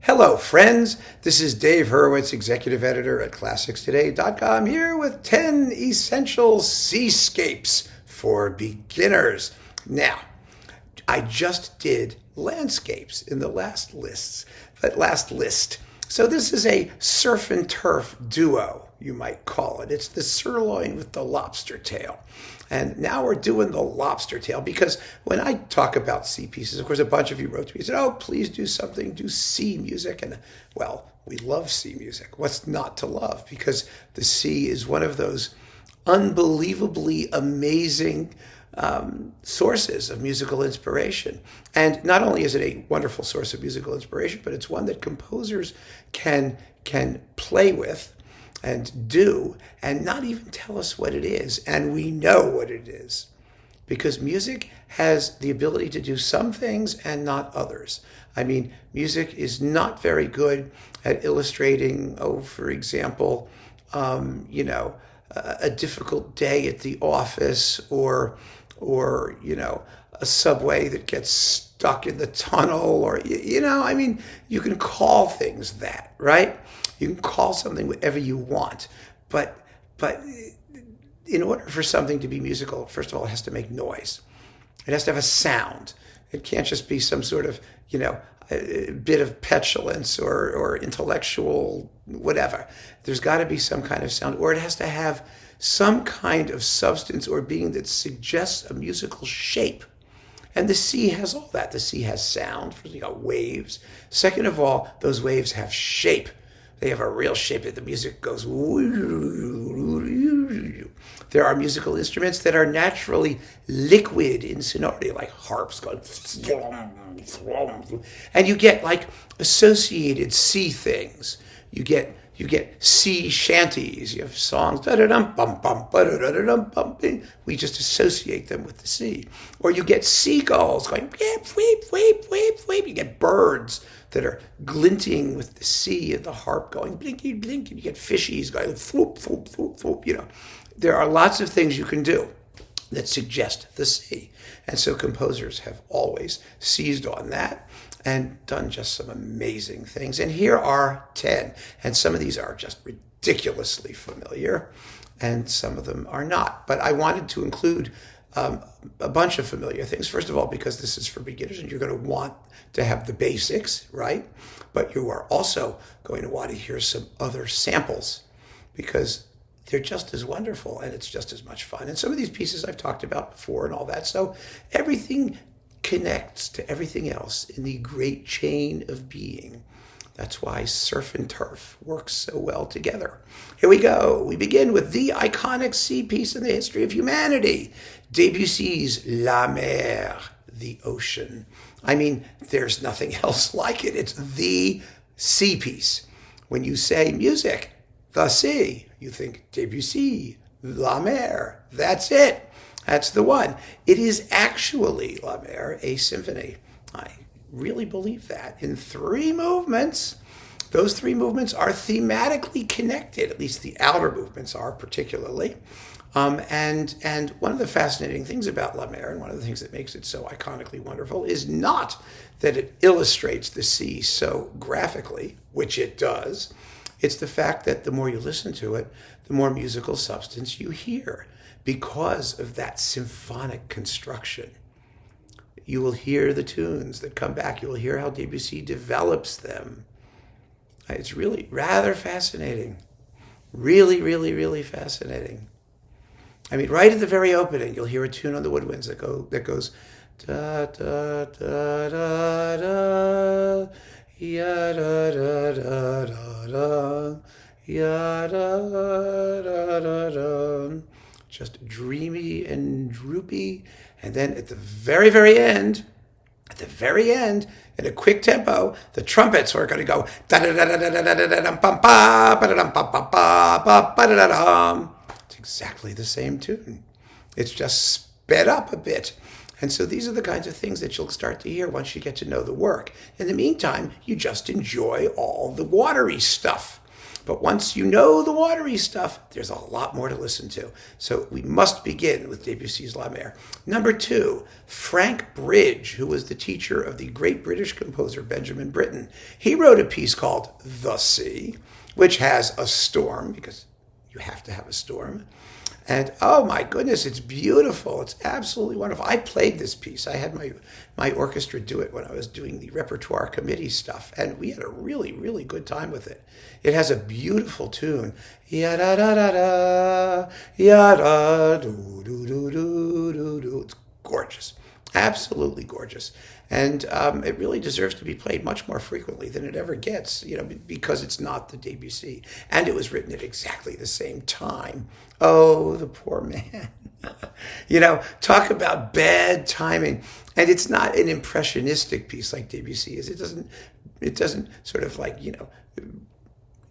Hello, friends. This is Dave Hurwitz, executive editor at ClassicsToday.com, here with 10 essential seascapes for beginners. Now, I just did landscapes in the last list. So this is a surf and turf duo, you might call it. It's the sirloin with the lobster tail. And now we're doing the lobster tail because when I talk about sea pieces, of course, a bunch of you wrote to me and said, oh, please do something, do sea music. And well, we love sea music. What's not to love? Because the sea is one of those unbelievably amazing sources of musical inspiration. And not only is it a wonderful source of musical inspiration, but it's one that composers can play with and do and not even tell us what it is. And we know what it is because music has the ability to do some things and not others. I mean, music is not very good at illustrating, for example, a difficult day at the office or a subway that gets stuck in the tunnel or, you can call things that, right? You can call something whatever you want, but in order for something to be musical, first of all, it has to make noise. It has to have a sound. It can't just be some sort of, a bit of petulance or intellectual whatever. There's got to be some kind of sound, or it has to have some kind of substance or being that suggests a musical shape. And the sea has all that. The sea has sound. First, you got waves. Second of all, those waves have shape. They have a real shape that the music goes. There are musical instruments that are naturally liquid in sonority, like harps going. And you get like associated sea things. You get sea shanties. You have songs. We just associate them with the sea. Or you get seagulls going. Weep, weep, weep, weep. You get birds that are glinting with the sea and the harp going blinky, blinky. You get fishies going swoop, swoop, swoop, swoop. There are lots of things you can do that suggest the sea. And so composers have always seized on that and done just some amazing things. And here are 10. And some of these are just ridiculously familiar, and some of them are not. But I wanted to include a bunch of familiar things. First of all, because this is for beginners and you're going to want to have the basics, right? But you are also going to want to hear some other samples because they're just as wonderful and it's just as much fun. And some of these pieces I've talked about before and all that. So everything connects to everything else in the great chain of being. That's why surf and turf works so well together. Here we go. We begin with the iconic sea piece in the history of humanity, Debussy's La Mer, the ocean. I mean, there's nothing else like it. It's the sea piece. When you say music, the sea, you think Debussy, La Mer. That's it. That's the one. It is actually, La Mer, a symphony. I really believe that. In 3 movements. Those 3 movements are thematically connected, at least the outer movements are particularly. And one of the fascinating things about La Mer, and one of the things that makes it so iconically wonderful, is not that it illustrates the sea so graphically, which it does. It's the fact that the more you listen to it, the more musical substance you hear because of that symphonic construction. You will hear the tunes that come back. You will hear how Debussy develops them. It's really rather fascinating. Really, really, really fascinating. I mean, right at the very opening, you'll hear a tune on the woodwinds that goes da da da da da ya da da da da da ya da da da da. Just dreamy and droopy, and then at the very, very end, in a quick tempo, the trumpets are going to go da da da da da da da da pam pa ba da dum pa pa pa ba da da dum. It's exactly the same tune. It's just sped up a bit. And so these are the kinds of things that you'll start to hear once you get to know the work. In the meantime, you just enjoy all the watery stuff. But once you know the watery stuff, there's a lot more to listen to. So we must begin with Debussy's La Mer. Number 2, Frank Bridge, who was the teacher of the great British composer Benjamin Britten. He wrote a piece called The Sea, which has a storm, because you have to have a storm. And oh my goodness, it's beautiful. It's absolutely wonderful. I played this piece. I had my orchestra do it when I was doing the repertoire committee stuff, and we had a really, really good time with it. It has a beautiful tune. Ya-da-da-da-da, ya-da-do-do-do-do-do. It's gorgeous. Absolutely gorgeous. And it really deserves to be played much more frequently than it ever gets, because it's not the Debussy. And it was written at exactly the same time. Oh, the poor man. Talk about bad timing. And it's not an impressionistic piece like Debussy is. It doesn't sort of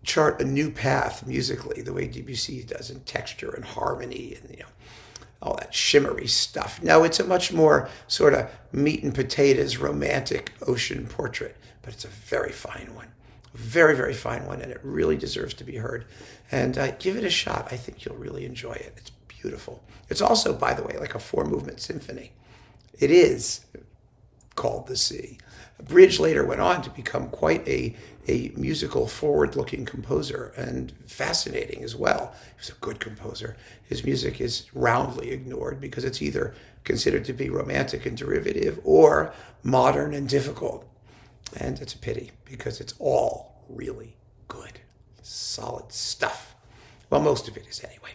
chart a new path musically the way Debussy does in texture and harmony and, all that shimmery stuff. No, it's a much more sort of meat and potatoes romantic ocean portrait, but it's a very fine one. A very, very fine one, and it really deserves to be heard. And give it a shot. I think you'll really enjoy it. It's beautiful. It's also, by the way, like a 4-movement symphony. It is called The Sea. Bridge later went on to become quite a musical, forward-looking composer, and fascinating as well. He was a good composer. His music is roundly ignored because it's either considered to be romantic and derivative or modern and difficult. And it's a pity because it's all really good, solid stuff. Well, most of it is anyway.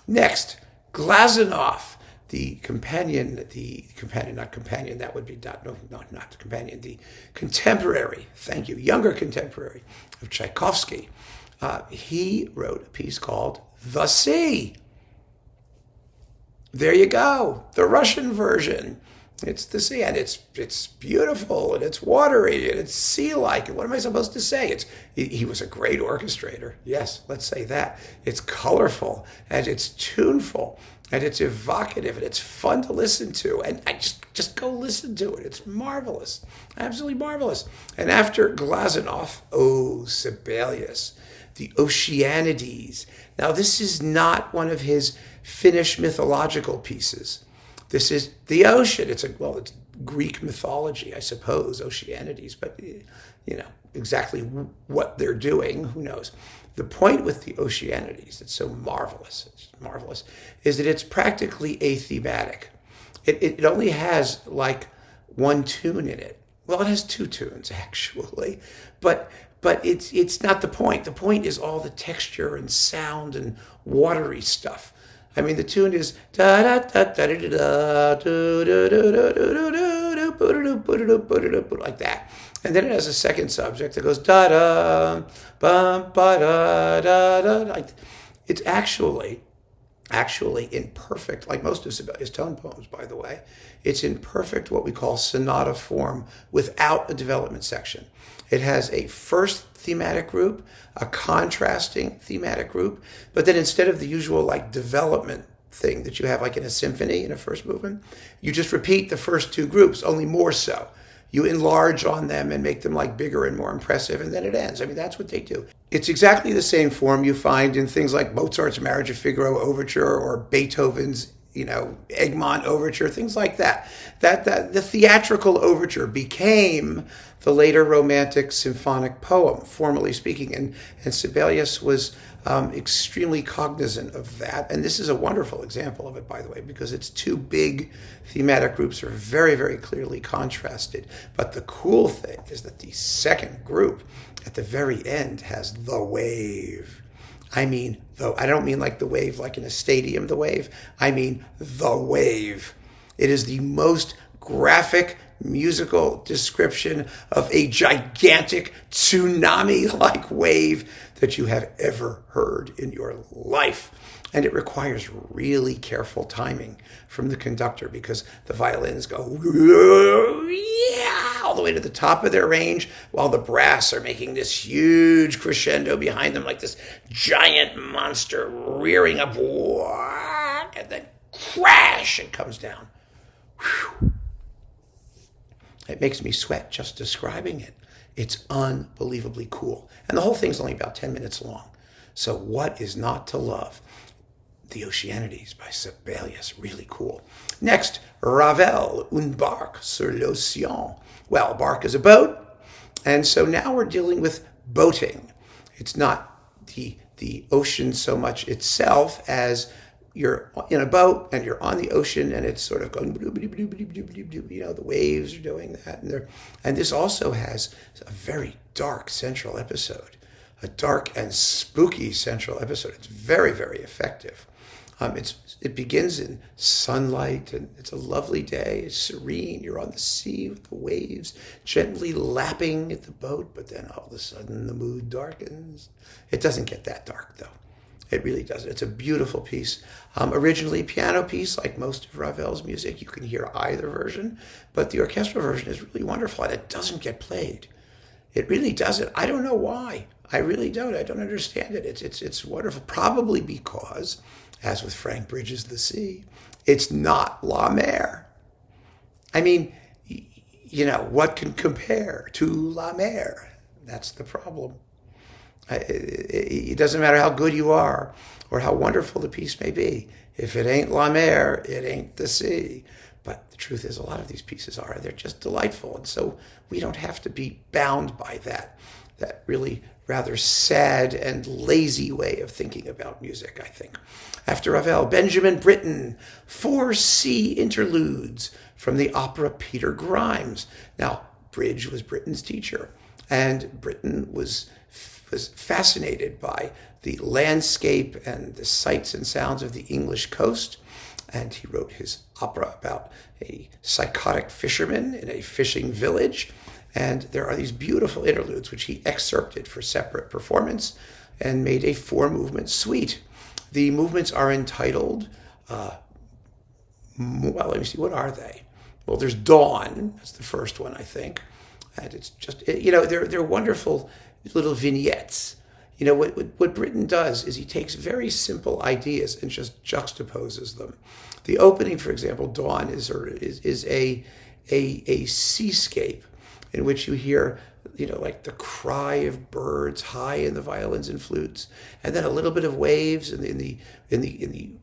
Next, Glazunov, the contemporary, thank you, younger contemporary of Tchaikovsky. He wrote a piece called The Sea. There you go, the Russian version. It's the sea, and it's beautiful, and it's watery, and it's sea-like. And what am I supposed to say? He was a great orchestrator. Yes, let's say that. It's colorful, and it's tuneful, and it's evocative, and it's fun to listen to. And I just go listen to it. It's marvelous, absolutely marvelous. And after Glazunov, Sibelius, The Oceanides. Now, this is not one of his Finnish mythological pieces. This is the ocean. It's Greek mythology, I suppose, Oceanides, but exactly what they're doing, who knows? The point with the Oceanides, it's so marvelous, is that it's practically athematic. It only has like one tune in it. Well, it has 2 tunes actually, but it's not the point. The point is all the texture and sound and watery stuff. I mean, the tune is da da da da da da do do do do do do like that, and then it has a second subject that goes da da bum ba da da da. It's actually in perfect, like most of Sibelius' tone poems, by the way, it's in perfect what we call sonata form without a development section. It has a first thematic group, a contrasting thematic group, but then instead of the usual development thing that you have like in a symphony in a first movement, you just repeat the first 2 groups, only more so. You enlarge on them and make them bigger and more impressive, and then it ends. I mean, that's what they do. It's exactly the same form you find in things like Mozart's Marriage of Figaro Overture or Beethoven's Egmont Overture, things like that. That the theatrical overture became the later romantic symphonic poem, formally speaking, and Sibelius was extremely cognizant of that. And this is a wonderful example of it, by the way, because its 2 big thematic groups are very, very clearly contrasted. But the cool thing is that the second group at the very end has the wave. I mean, I don't mean like the wave like in a stadium, the wave. I mean the wave. It is the most graphic musical description of a gigantic tsunami-like wave that you have ever heard in your life. And it requires really careful timing from the conductor because the violins go all the way to the top of their range while the brass are making this huge crescendo behind them like this giant monster rearing up, and then crash, it comes down. Whew. It makes me sweat just describing it. It's unbelievably cool. And the whole thing's only about 10 minutes long. So what is not to love? The Oceanides by Sibelius, really cool. Next, Ravel Une barque sur l'océan. Well, a barque is a boat, and so now we're dealing with boating. It's not the ocean so much itself as you're in a boat and you're on the ocean and it's sort of going, the waves are doing that. And this also has a very dark central episode, a dark and spooky central episode. It's very, very effective. It begins in sunlight, and it's a lovely day. It's serene. You're on the sea with the waves gently lapping at the boat, but then all of a sudden the mood darkens. It doesn't get that dark, though. It really doesn't. It's a beautiful piece. Originally piano piece, like most of Ravel's music. You can hear either version, but the orchestral version is really wonderful, and it doesn't get played. It really doesn't. I don't know why. I really don't. I don't understand it. It's wonderful. Probably because, as with Frank Bridges' The Sea, it's not La Mer. I mean, what can compare to La Mer? That's the problem. It doesn't matter how good you are or how wonderful the piece may be. If it ain't La Mer, it ain't the sea. But the truth is, a lot of these pieces are. They're just delightful. And so we don't have to be bound by that really rather sad and lazy way of thinking about music, I think. After Ravel, Benjamin Britten, 4 sea interludes from the opera Peter Grimes. Now, Bridge was Britten's teacher, and Britten was fascinated by the landscape and the sights and sounds of the English coast, and he wrote his opera about a psychotic fisherman in a fishing village. And there are these beautiful interludes which he excerpted for separate performance and made a 4-movement suite. The movements are entitled, let me see, what are they? Well, there's Dawn, that's the first one, I think. And it's just, they're wonderful little vignettes. What Britten does is he takes very simple ideas and just juxtaposes them. The opening, for example, Dawn is a seascape in which you hear, like the cry of birds high in the violins and flutes, and then a little bit of waves in the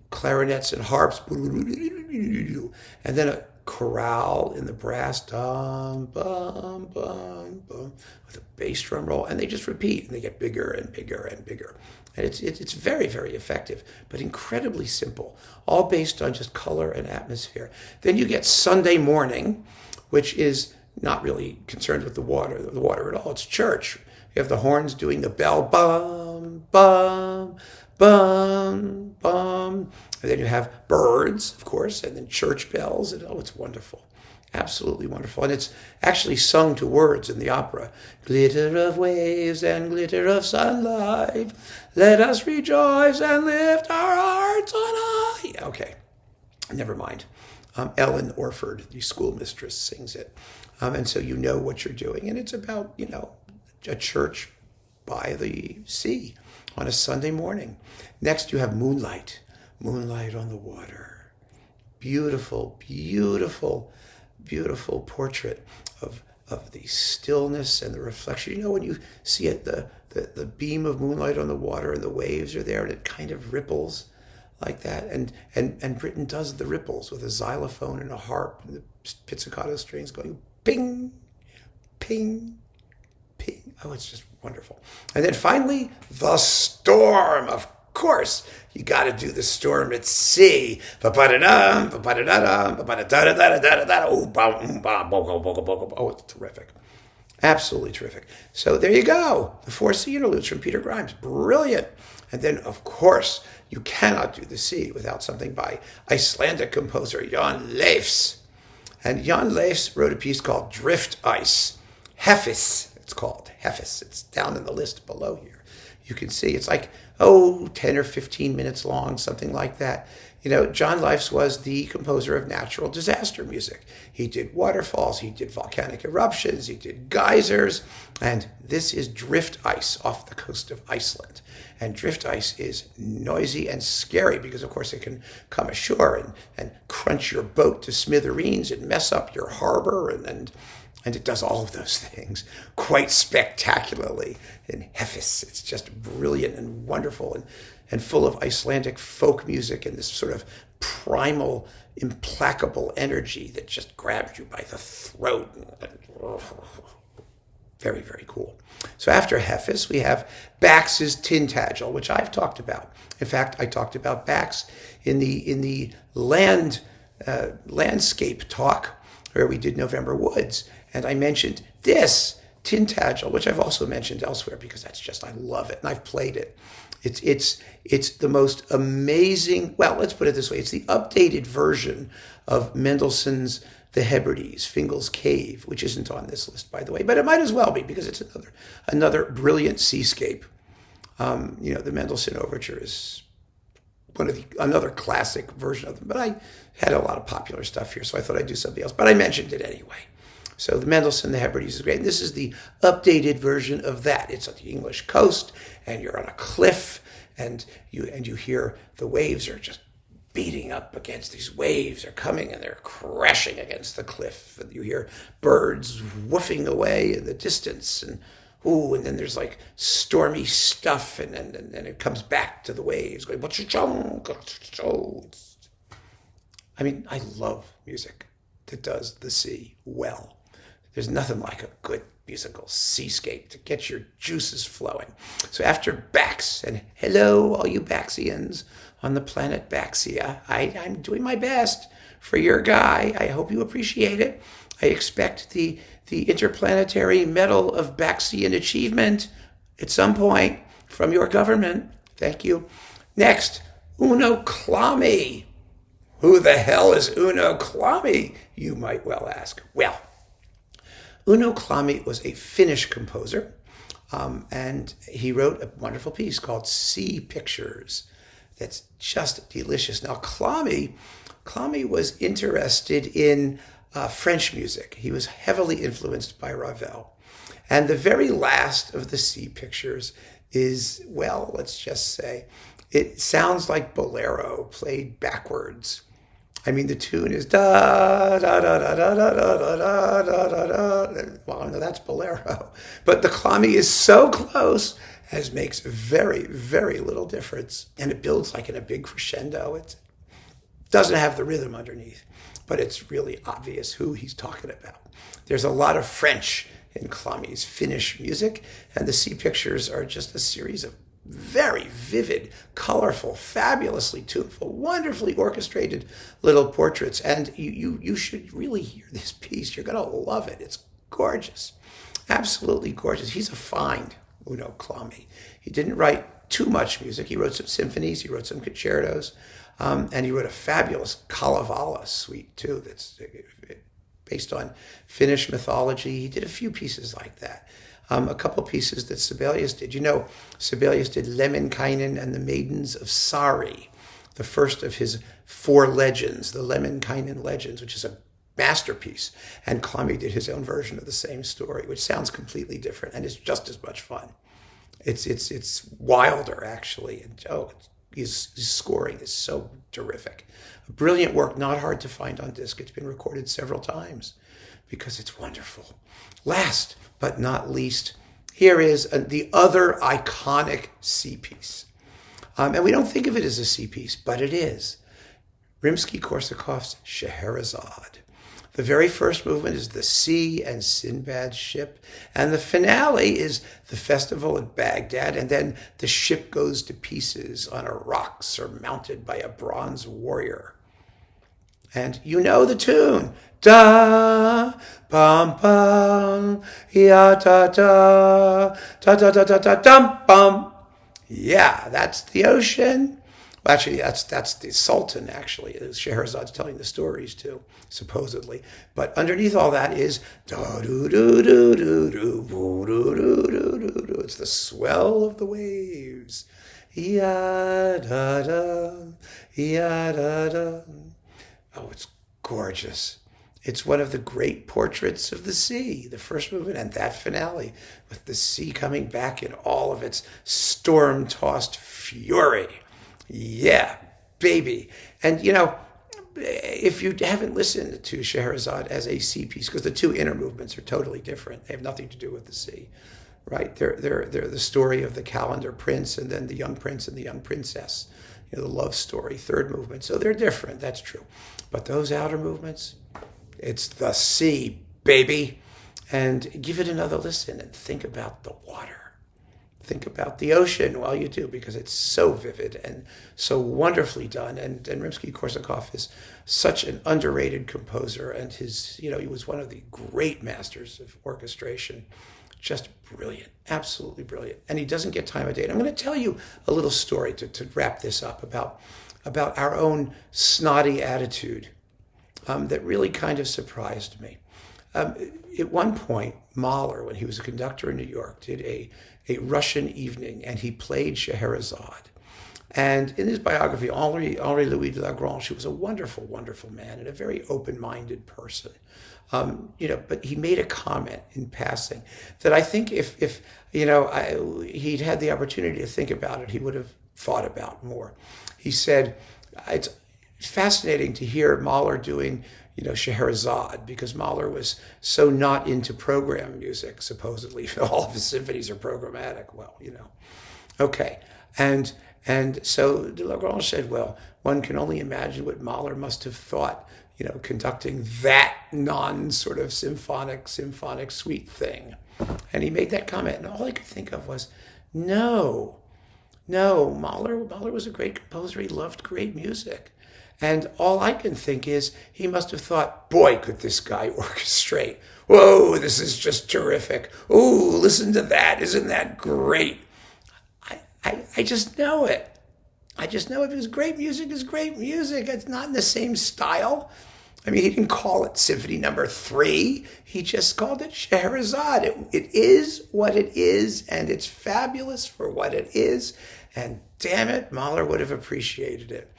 clarinets and harps, and then a chorale in the brass, dum, bum, bum, bum, with a bass drum roll, and they just repeat, and they get bigger and bigger and bigger. And it's very, very effective, but incredibly simple, all based on just color and atmosphere. Then you get Sunday Morning, which is not really concerned with the water at all. It's church. You have the horns doing the bell, bum, bum, bum, bum. And then you have birds, of course, and then church bells. And it's wonderful. Absolutely wonderful. And it's actually sung to words in the opera. Glitter of waves and glitter of sunlight, let us rejoice and lift our hearts on high. Okay, never mind. Ellen Orford, the schoolmistress, sings it. And so you know what you're doing. And it's about, a church by the sea on a Sunday morning. Next, you have Moonlight on the water. Beautiful, beautiful, beautiful portrait of the stillness and the reflection. When you see it, the beam of moonlight on the water and the waves are there and it kind of ripples like that. And Britten does the ripples with a xylophone and a harp and the pizzicato strings going ping, ping, ping. Oh, it's just wonderful. And then finally, the storm. Of course, you got to do the storm at sea. Oh, it's terrific. Absolutely terrific. So there you go. The 4 sea interludes from Peter Grimes. Brilliant. And then, of course, you cannot do the sea without something by Icelandic composer Jan Leifs. And Jan Leifs wrote a piece called Drift Ice. Hafís, it's called. Hafís. It's down in the list below here. You can see it's like, 10 or 15 minutes long, something like that. Jan Leifs was the composer of natural disaster music. He did waterfalls, he did volcanic eruptions, he did geysers, and this is drift ice off the coast of Iceland. And drift ice is noisy and scary because, of course, it can come ashore and crunch your boat to smithereens and mess up your harbor. And And it does all of those things quite spectacularly in Hafís. It's just brilliant and wonderful and full of Icelandic folk music and this sort of primal, implacable energy that just grabs you by the throat. Very, very cool. So after Hafís, we have Bax's Tintagel, which I've talked about. In fact, I talked about Bax in the landscape talk where we did November Woods. And I mentioned this Tintagel, which I've also mentioned elsewhere because that's just, I love it. And I've played it. It's the most amazing, well, let's put it this way. It's the updated version of Mendelssohn's The Hebrides, Fingal's Cave, which isn't on this list, by the way, but it might as well be because it's another brilliant seascape. The Mendelssohn Overture is another classic version of them, but I had a lot of popular stuff here, so I thought I'd do something else, but I mentioned it anyway. So the Mendelssohn The Hebrides is great, and this is the updated version of that. It's on the English coast, and you're on a cliff, and you hear the waves are just beating up against these waves are coming and they're crashing against the cliff. And you hear birds woofing away in the distance and then there's like stormy stuff and it comes back to the waves going, I mean, I love music that does the sea well. There's nothing like a good musical seascape to get your juices flowing. So after Bax, and hello, all you Baxians on the planet Baxia, I'm doing my best for your guy. I hope you appreciate it. I expect the Interplanetary Medal of Baxian Achievement at some point from your government. Thank you. Next, Uno Klami. Who the hell is Uno Klami, you might well ask. Well, Uno Klami was a Finnish composer, and he wrote a wonderful piece called Sea Pictures that's just delicious. Now, Klami was interested in French music. He was heavily influenced by Ravel. And the very last of the Sea Pictures is, well, let's just say, it sounds like bolero played backwards. I mean, the tune is da da da da da da da da da da da. Well, no, that's bolero. But the Klami is so close as makes very, very little difference. And it builds like in a big crescendo. It doesn't have the rhythm underneath, but it's really obvious who he's talking about. There's a lot of French in Klami's Finnish music, and the Sea Pictures are just a series of very vivid, colorful, fabulously tuneful, wonderfully orchestrated little portraits. And you should really hear this piece. You're going to love it. It's gorgeous. Absolutely gorgeous. He's a find, Uno Klami. He didn't write too much music. He wrote some symphonies. He wrote some concertos. And he wrote a fabulous Kalevala suite, too, that's based on Finnish mythology. He did a few pieces like that. A couple pieces that Sibelius did. You know, Sibelius did Lemminkainen and the Maidens of Sari, the first of his 4 legends, the Lemminkainen legends, which is a masterpiece. And Klami did his own version of the same story, which sounds completely different and is just as much fun. It's wilder, actually. And his scoring is so terrific. A brilliant work, not hard to find on disc. It's been recorded several times because it's wonderful. Last but not least, here is the other iconic sea piece. And we don't think of it as a sea piece, but it is. Rimsky-Korsakov's Scheherazade. The very first movement is the sea and Sinbad's ship, and the finale is the festival at Baghdad, and then the ship goes to pieces on a rock surmounted by a bronze warrior. And you know the tune. Da, bum, bum, ya, da, da, da, da, da, da, da, dum, bum. Yeah, that's the ocean. Well, actually, that's the Sultan, actually. Scheherazade's telling the stories, too, supposedly. But underneath all that is da-do-do-do-do-do, it's the swell of the waves. Ya-da-da, ya-da-da. Oh, it's gorgeous. It's one of the great portraits of the sea, the first movement and that finale, with the sea coming back in all of its storm-tossed fury. Yeah, baby. And, if you haven't listened to Scheherazade as a sea piece, because the two inner movements are totally different. They have nothing to do with the sea, right? They're the story of the calendar prince and then the young prince and the young princess, the love story, third movement. So they're different, that's true. But those outer movements, it's the sea, baby. And give it another listen and think about the water. Think about the ocean while you do, because it's so vivid and so wonderfully done. And Rimsky-Korsakov is such an underrated composer, and he was one of the great masters of orchestration. Just brilliant, absolutely brilliant. And he doesn't get time of day. And I'm going to tell you a little story to wrap this up about our own snotty attitude that really kind of surprised me. At one point, Mahler, when he was a conductor in New York, did a Russian evening, and he played Scheherazade. And in his biography, Henri Louis de Lagrange, he was a wonderful, wonderful man and a very open-minded person. But he made a comment in passing that I think if he'd had the opportunity to think about it, he would have thought about more. He said, it's fascinating to hear Mahler doing Scheherazade, because Mahler was so not into program music, supposedly. All of his symphonies are programmatic. Well, Okay. And so de Lagrange said, well, one can only imagine what Mahler must have thought, conducting that non-sort of symphonic suite thing. And he made that comment, and all I could think of was, no, Mahler was a great composer. He loved great music. And all I can think is he must have thought, boy, could this guy orchestrate. Whoa, this is just terrific. Oh, listen to that. Isn't that great? I just know it. I just know it, because great music is great music. It's not in the same style. I mean, he didn't call it Symphony Number 3. He just called it Scheherazade. It is what it is, and it's fabulous for what it is. And damn it, Mahler would have appreciated it.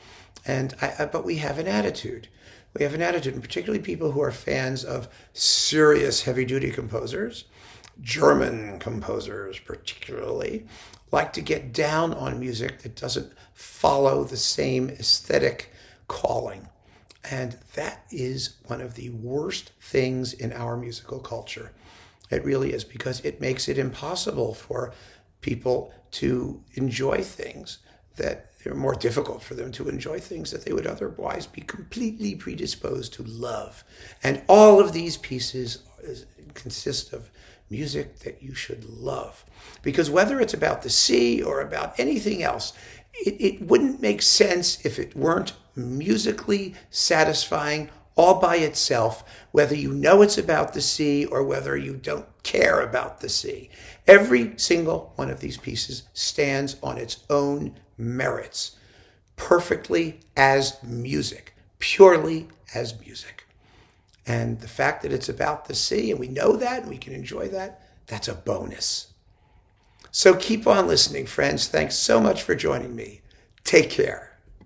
But we have an attitude. We have an attitude, and particularly people who are fans of serious heavy-duty composers, German composers particularly, like to get down on music that doesn't follow the same aesthetic calling. And that is one of the worst things in our musical culture. It really is, because it makes it impossible for people to enjoy things that they're more difficult for them to enjoy things that they would otherwise be completely predisposed to love. And all of these pieces consist of music that you should love. Because whether it's about the sea or about anything else, it wouldn't make sense if it weren't musically satisfying all by itself, whether you know it's about the sea or whether you don't care about the sea. Every single one of these pieces stands on its own merits, perfectly as music, purely as music. And the fact that it's about the sea, and we know that, and we can enjoy that, that's a bonus. So keep on listening, friends. Thanks so much for joining me. Take care.